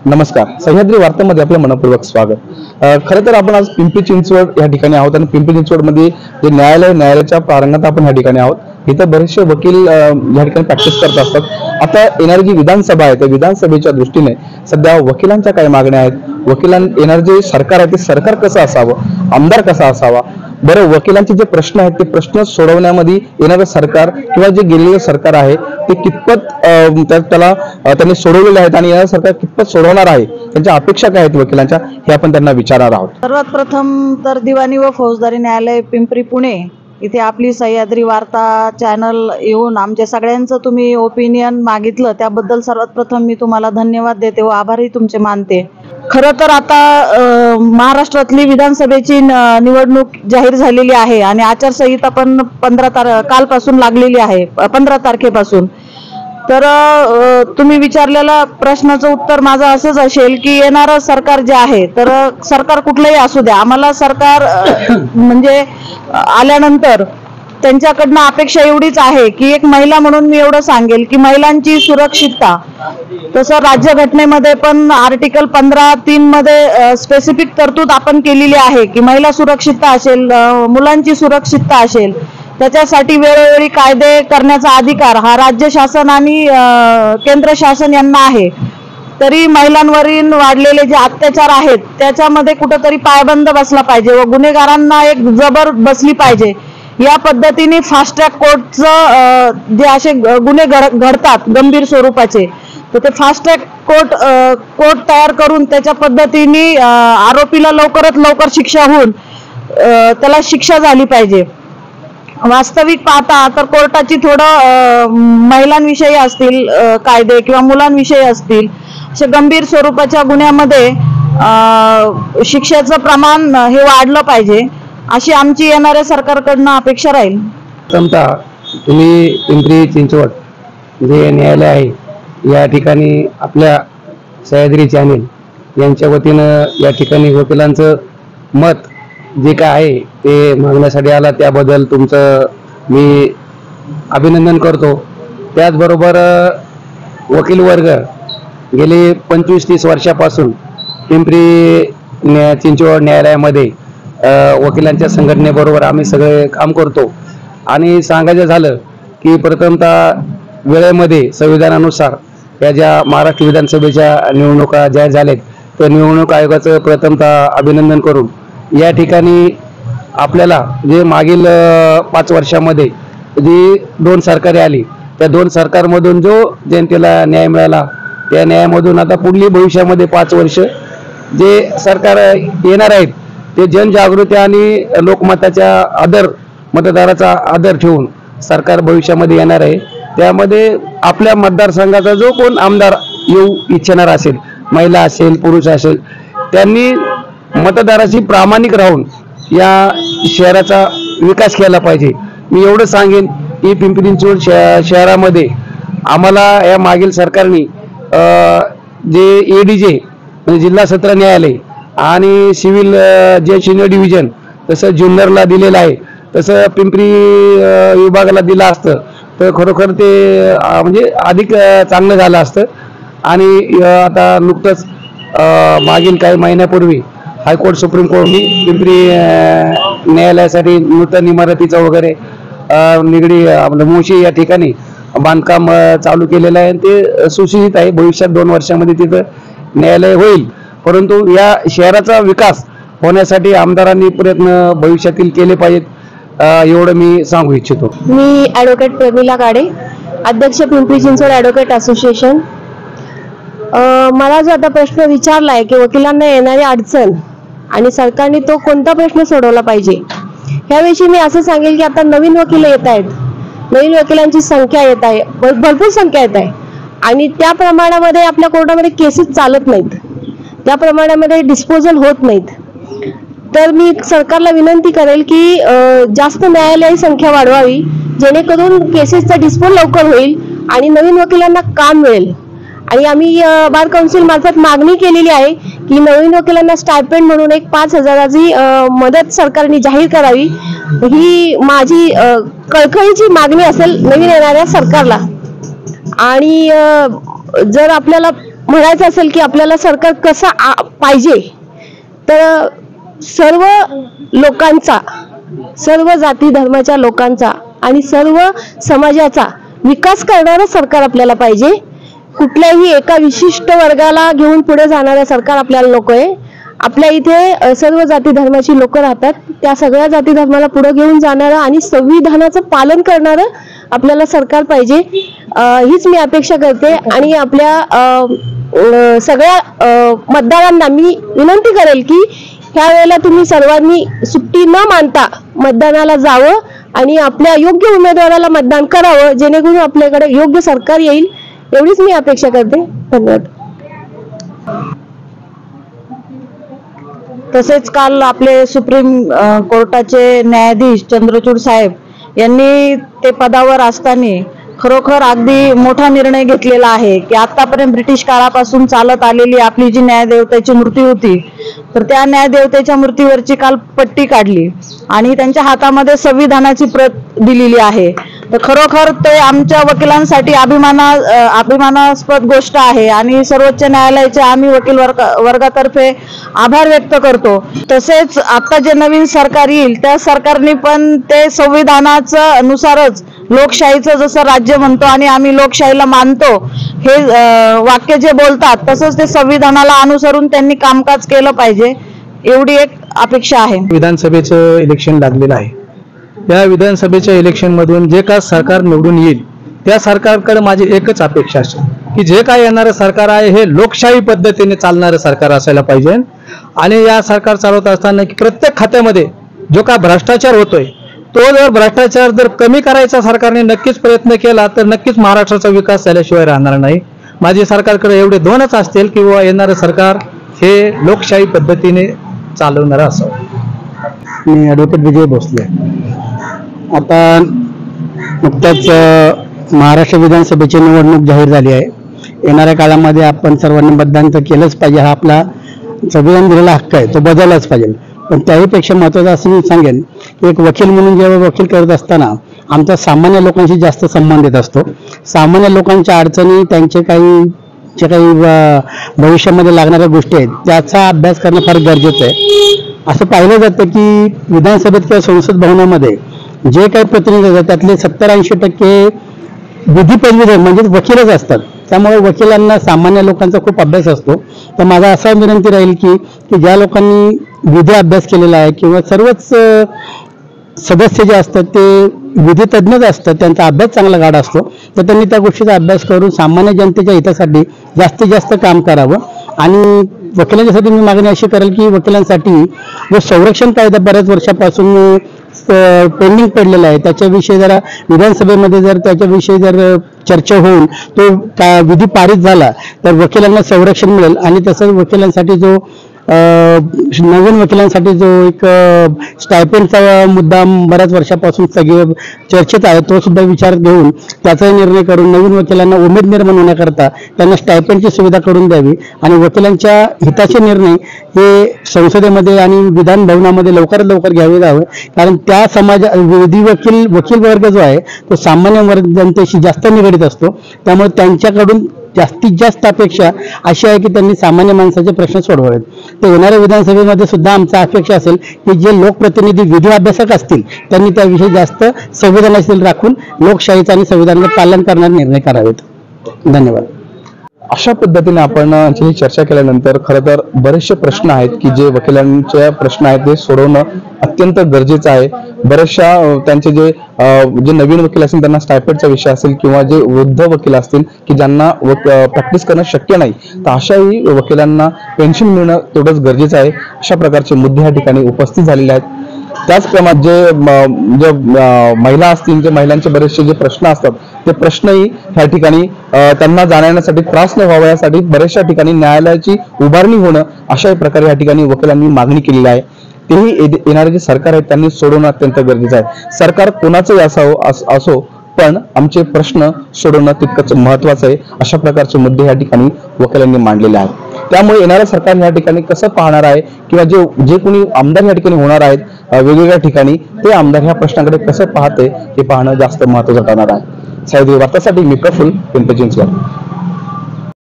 नमस्कार, सह्याद्री वार्तामध्ये आपलं मनपूर्वक स्वागत। खरं तर आपण आज पिंपरी चिंचवड या ठिकाणी आहोत आणि पिंपरी चिंचवडमध्ये जे न्यायालयाच्या प्रांगणात आपण या ठिकाणी आहोत। इथं बरेचसे वकील या ठिकाणी प्रॅक्टिस करत असतात। आता येणारी जी विधानसभा आहे त्या विधानसभेच्या दृष्टीने सध्या वकिलांच्या काही मागण्या आहेत। येणारे जे सरकार आहे ते सरकार कसं असावं, आमदार कसा असावा, बरं वकिलांचे जे प्रश्न आहेत ते प्रश्न सोडवण्यामध्ये येणारं सरकार किंवा जे गेलेलं सरकार आहे ते कितपत त्यांनी सोडवलेले आहेत आणि येणारं सरकार कितपत सोडवणार आहे, त्यांच्या अपेक्षा काय आहेत वकिलांच्या, हे आपण त्यांना विचारणार आहोत। सर्वात प्रथम तर दिवाणी व फौजदारी न्यायालय पिंपरी पुणे इथे आपली सह्याद्री वार्ता चॅनल येऊन आमच्या सगळ्यांचं तुम्ही ओपिनियन मागितलं त्याबद्दल सर्वात प्रथम मी तुम्हाला धन्यवाद देते व आभारही तुमचे मानते। खरं तर आता महाराष्ट्रातली विधानसभेची निवडणूक जाहीर झालेली आहे आणि आचारसंहिता पण कालपासून लागलेली आहे, 15 तारखेपासून। तर तुम्ही विचारलेल्या प्रश्नाचं उत्तर माझं असंच असेल की येणारं सरकार जे आहे तर सरकार कुठलंही असू द्या, आम्हाला सरकार म्हणजे आल्यानंतर त्यांच्याकडनं अपेक्षा एवढीच आहे की एक महिला म्हणून मी एवढं सांगेल की महिलांची सुरक्षितता, तसं राज्यघटनेमध्ये पण आर्टिकल 15(3) मध्ये स्पेसिफिक तरतूद आपण केलेली आहे की महिला सुरक्षितता असेल, मुलांची सुरक्षितता असेल, त्याच्यासाठी वेळोवेळी कायदे करण्याचा अधिकार हा राज्य शासन आणि केंद्र शासन यांना आहे। तरी महिलांवरील वाढलेले जे अत्याचार आहेत त्याच्यामध्ये कुठेतरी पायबंद बसला पाहिजे व गुन्हेगारांना एक जबर बसली पाहिजे। या पद्धतीने फास्ट ट्रॅक कोर्टचं जे असे गुन्हे घडतात गंभीर स्वरूपाचे, तर ते फास्ट ट्रॅक कोर्ट तयार करून त्याच्या पद्धतीने आरोपीला लवकरात लवकर शिक्षा होऊन त्याला शिक्षा झाली पाहिजे। वास्तविक पाहता तर कोर्टाची थोडं महिलांविषयी असतील कायदे किंवा मुलांविषयी असतील अशा गंभीर स्वरूपाच्या गुन्ह्यामध्ये शिक्षेचं प्रमाण हे वाढलं पाहिजे अशी आमची येणाऱ्या सरकारकडनं अपेक्षा राहील। प्रथमतः तुम्ही पिंपरी चिंचवड जे न्यायालय आहे या ठिकाणी आपल्या सह्याद्री चॅनेल यांच्या वतीनं या ठिकाणी वकिलांचं मत जे काय आहे ते मागण्यासाठी आला, त्याबद्दल तुमचं मी अभिनंदन करतो। त्याचबरोबर वकील वर्ग गेले 25-30 वर्षापासून पिंपरी चिंचवड न्यायालयामध्ये वकिलांच्या संघटनेबरोबर आम्ही सगळे काम करतो आणि सांगायचं झालं की प्रथमतः वेळेमध्ये संविधानानुसार या ज्या महाराष्ट्र विधानसभेच्या निवडणुका जाहीर झाल्यात त्या निवडणूक आयोगाचं प्रथमतः अभिनंदन करून या ठिकाणी आपल्याला जे मागील 5 वर्षामध्ये जी 2 सरकारे आली त्या 2 सरकारमधून जो जनतेला न्याय मिळाला त्या न्यायामधून आता पुढली भविष्यामध्ये 5 वर्ष जे सरकार येणार आहेत ते जनजागृती आणि लोकमताच्या मतदाराचा आदर ठेवून सरकार भविष्यामध्ये येणार आहे। त्यामध्ये आपल्या मतदारसंघाचा जो कोण आमदार येऊ इच्छिणार असेल, महिला असेल पुरुष असेल, त्यांनी मतदाराची प्रामाणिक राहून या शहराचा विकास केला पाहिजे। मी एवढं सांगेन की पिंपरी चिंचवड शहरामध्ये आम्हाला या मागील सरकारने जे ADJ म्हणजे जिल्हा सत्र न्यायालय आणि सिव्हिल जे सिनियर डिव्हिजन तसं जुन्नरला दिलेलं आहे, तसं पिंपरी विभागाला दिलं असतं तर खरोखर ते म्हणजे अधिक चांगलं झालं असतं। आणि आता नुकतंच मागील काही महिन्यापूर्वी हायकोर्ट सुप्रीम कोर्टने पिंपरी न्यायालयासाठी नूतन इमारतीचं वगैरे निगडी मुळशी या ठिकाणी बांधकाम चालू केलेलं आहे आणि ते सुशिक्षित आहे। भविष्यात 2 वर्षामध्ये तिथं न्यायालय होईल, परंतु या शहराचा विकास होण्यासाठी आमदारांनी प्रयत्न भविष्यातील केले पाहिजेत एवढं मी सांगू इच्छितो। मी ॲडव्होकेट प्रमिला गाडे, अध्यक्ष पिंपरी चिंचवड ॲडव्होकेट असोसिएशन। मला जो आता प्रश्न विचारला आहे की वकिलांना येणारी अडचण आणि सरकारने तो कोणता प्रश्न सोडवला पाहिजे, ह्याविषयी मी असं सांगेल की आता नवीन वकील येत आहेत, नवीन वकिलांची संख्या येत आहे, भरपूर संख्या येत आहे आणि त्या प्रमाणामध्ये आपल्या कोर्टामध्ये केसेस चालत नाहीत, त्या प्रमाणामध्ये डिस्पोजल होत नाहीत। तर मी सरकारला विनंती करेल की जास्त न्यायालयीन संख्या वाढवावी जेणेकरून केसेसचा डिस्पोज लवकर होईल आणि नवीन वकिलांना काम मिळेल। आणि आम्ही बार काउन्सिल मार्फत मागणी केलेली आहे की नवीन वकिलांना स्टायपेंड म्हणून एक 5,000ची मदत सरकारने जाहीर करावी। ही माझी कळकळीची मागणी असेल नवीन येणाऱ्या सरकारला। आणि जर आपल्याला म्हणायचं असेल की आपल्याला सरकार कसं पाहिजे, तर सर्व लोकांचा, सर्व जाती धर्माच्या लोकांचा आणि सर्व समाजाचा विकास करणारं सरकार आपल्याला पाहिजे. कुठल्याही एका विशिष्ट वर्गाला घेऊन पुढे जाणारं सरकार आपल्याला नकोय. आपल्या इथे सर्व जाती धर्माची लोक राहतात, त्या सगळ्या जाती धर्माला पुढे घेऊन जाणारं आणि संविधानाचं पालन करणारं आपल्याला सरकार पाहिजे, हीच मी अपेक्षा करते. आणि आपल्या सगळ्या मतदारांना मी विनंती करेल की ह्या वेळेला तुम्ही सर्वांनी सुट्टी न मानता मतदानाला जावं आणि आपल्या योग्य उमेदवाराला मतदान करावं, जेणेकरून आपल्याकडे योग्य सरकार येईल, एवढीच मी अपेक्षा करते. धन्यवाद. तसेच काल आपले सुप्रीम कोर्टाचे न्यायाधीश चंद्रचूड साहेब यांनी ते पदावर असताना खरोखर अगदी मोठा निर्णय घेतलेला आहे की आतापर्यंत ब्रिटिश काळापासून चालत आलेली आपली जी न्यायदेवतेची मूर्ती होती, तर त्या न्यायदेवतेच्या मूर्तीवरची काल पट्टी काढली आणि त्यांच्या हातामध्ये संविधानाची प्रत दिलेली आहे. तर खरोखर ते आमच्या वकिलांसाठी अभिमानास्पद गोष्ट आहे आणि सर्वोच्च न्यायालयाचे आम्ही वकील वर्गातर्फे आभार व्यक्त करतो. तसेच आता जे नवीन सरकार येईल त्या सरकारने पण ते संविधानाचं अनुसारच लोकशाहीचं जसं राज्य म्हणतो आणि आम्ही लोकशाहीला मानतो हे वाक्य जे बोलतात तसंच ते संविधानाला अनुसरून त्यांनी कामकाज केलं पाहिजे, एवढी एक अपेक्षा आहे. विधानसभेचं इलेक्शन लागलेलं आहे. या विधानसभेच्या इलेक्शन मधून जे काय सरकार निवडून येईल त्या सरकारकडे माझी एकच अपेक्षा असेल की जे काय येणारं सरकार आहे हे लोकशाही पद्धतीने चालणारं सरकार असायला पाहिजे. आणि या सरकार चालवत असताना की प्रत्येक खात्यामध्ये जो काय भ्रष्टाचार होतोय तो जर भ्रष्टाचार जर कमी करायचा सरकारने नक्कीच प्रयत्न केला तर नक्कीच महाराष्ट्राचा विकास झाल्याशिवाय राहणार नाही. माझी सरकारकडे एवढे दोनच असतील की येणारं सरकार हे लोकशाही पद्धतीने चालवणारं असावं. मी ॲडव्होकेट विजय भोसले. आता नुकत्याच महाराष्ट्र विधानसभेची निवडणूक जाहीर झाली आहे. येणाऱ्या काळामध्ये आपण सर्वांनी मतदान तर केलंच पाहिजे, हा आपला संविधान दिलेला हक्क आहे, तो बजावलाच पाहिजे. पण त्याहीपेक्षा महत्त्वाचं असं मी सांगेन की एक वकील म्हणून जेव्हा वकील करत असताना आमचा सामान्य लोकांशी जास्त संबंधित असतो. सामान्य लोकांच्या अडचणी, त्यांचे जे काही भविष्यामध्ये लागणाऱ्या गोष्टी आहेत त्याचा अभ्यास करणं फार गरजेचं आहे. असं पाहिलं जातं की विधानसभेत किंवा संसद भवनामध्ये जे काही प्रतिनिधी असतात त्यातले 70-80% विधी पदवीधर म्हणजेच वकीलच असतात. त्यामुळे वकिलांना सामान्य लोकांचा खूप अभ्यास असतो. तर माझा असा विनंती राहील की ज्या लोकांनी विधी अभ्यास केलेला आहे किंवा सर्वच सदस्य जे असतात ते विधी तज्ज्ञच असतात, त्यांचा अभ्यास चांगला गाढा असतो, तर त्यांनी त्या गोष्टीचा अभ्यास करून सामान्य जनतेच्या हितासाठी जास्तीत जास्त काम करावं. आणि वकिलांच्यासाठी मी मागणी अशी करेल की वकिलांसाठी जो संरक्षण कायदा बऱ्याच वर्षापासून पेंडिंग पडलेला आहे त्याच्याविषयी जरा विधानसभेमध्ये जर त्याच्याविषयी जर चर्चा होऊन तो विधी पारित झाला तर वकिलांना संरक्षण मिळेल. आणि तसंच वकिलांसाठी जो नवीन वकिलांसाठी जो एक स्टायपेंडचा मुद्दा बऱ्याच वर्षापासून सगळे चर्चेत आहे तो सुद्धा विचारात घेऊन त्याचाही निर्णय करून नवीन वकिलांना उमेद निर्माण होण्याकरता त्यांना स्टायपेंडची सुविधा करून द्यावी. आणि वकिलांच्या हिताचे निर्णय हे संसदेमध्ये आणि विधान भवनामध्ये लवकरात लवकर घ्यावे जावे, कारण त्या वकील वर्ग जो आहे तो सामान्य जनतेशी जास्त निगडीत असतो. त्यामुळे त्यांच्याकडून जास्तीत जास्त अपेक्षा अशी आहे की त्यांनी सामान्य माणसाचे प्रश्न सोडवावेत. तर येणाऱ्या विधानसभेमध्ये सुद्धा आमचा अपेक्षा असेल की जे लोकप्रतिनिधी विधी अभ्यासक असतील त्यांनी त्याविषयी जास्त संवेदनशील राखून लोकशाहीचं आणि संविधानाचं पालन करणारे निर्णय करावेत. धन्यवाद. अशा पद्धतीने आपण जी चर्चा केल्यानंतर खरं तर बरेचसे प्रश्न आहेत की जे वकिलांचे प्रश्न आहेत ते सोडवणं अत्यंत गरजेचं आहे. बरेचशा त्यांचे जे नवीन वकील असतील त्यांना स्टायपेंडचा विषय असेल किंवा जे वृद्ध वकील असतील की ज्यांना प्रॅक्टिस करणं शक्य नाही तर अशाही वकिलांना पेन्शन मिळणं तेवढंच गरजेचं आहे. अशा प्रकारचे मुद्दे या ठिकाणी उपस्थित झालेले आहेत. त्याचप्रमाणे जे महिला असतील, जे महिलांचे बरेचसे जे प्रश्न असतात ते प्रश्नही ह्या ठिकाणी त्यांना जाणण्यासाठी त्रास न व्हावा यासाठी बऱ्याचशा ठिकाणी न्यायालयाची उभारणी होणं अशा प्रकारे या ठिकाणी वकिलांनी मागणी केलेली आहे. तेही येणारे जे सरकार आहे त्यांनी सोडवणं अत्यंत गरजेचं आहे. सरकार कोणाचंही असो पण आमचे प्रश्न सोडवणं तितकंच महत्वाचं आहे. अशा प्रकारचे मुद्दे या ठिकाणी वकिलांनी मांडलेले आहेत. त्यामुळे येणारं सरकार या ठिकाणी कसं पाहणार आहे किंवा जे कोणी आमदार या ठिकाणी होणार आहेत वेगवेगळ्या ठिकाणी ते आमदार ह्या प्रश्नाकडे कसं पाहते हे पाहणं जास्त महत्त्वाचं ठरणार आहे. सह्याद्री वार्तासाठी मी प्रफुल्ल, पिंपरी चिंचवड.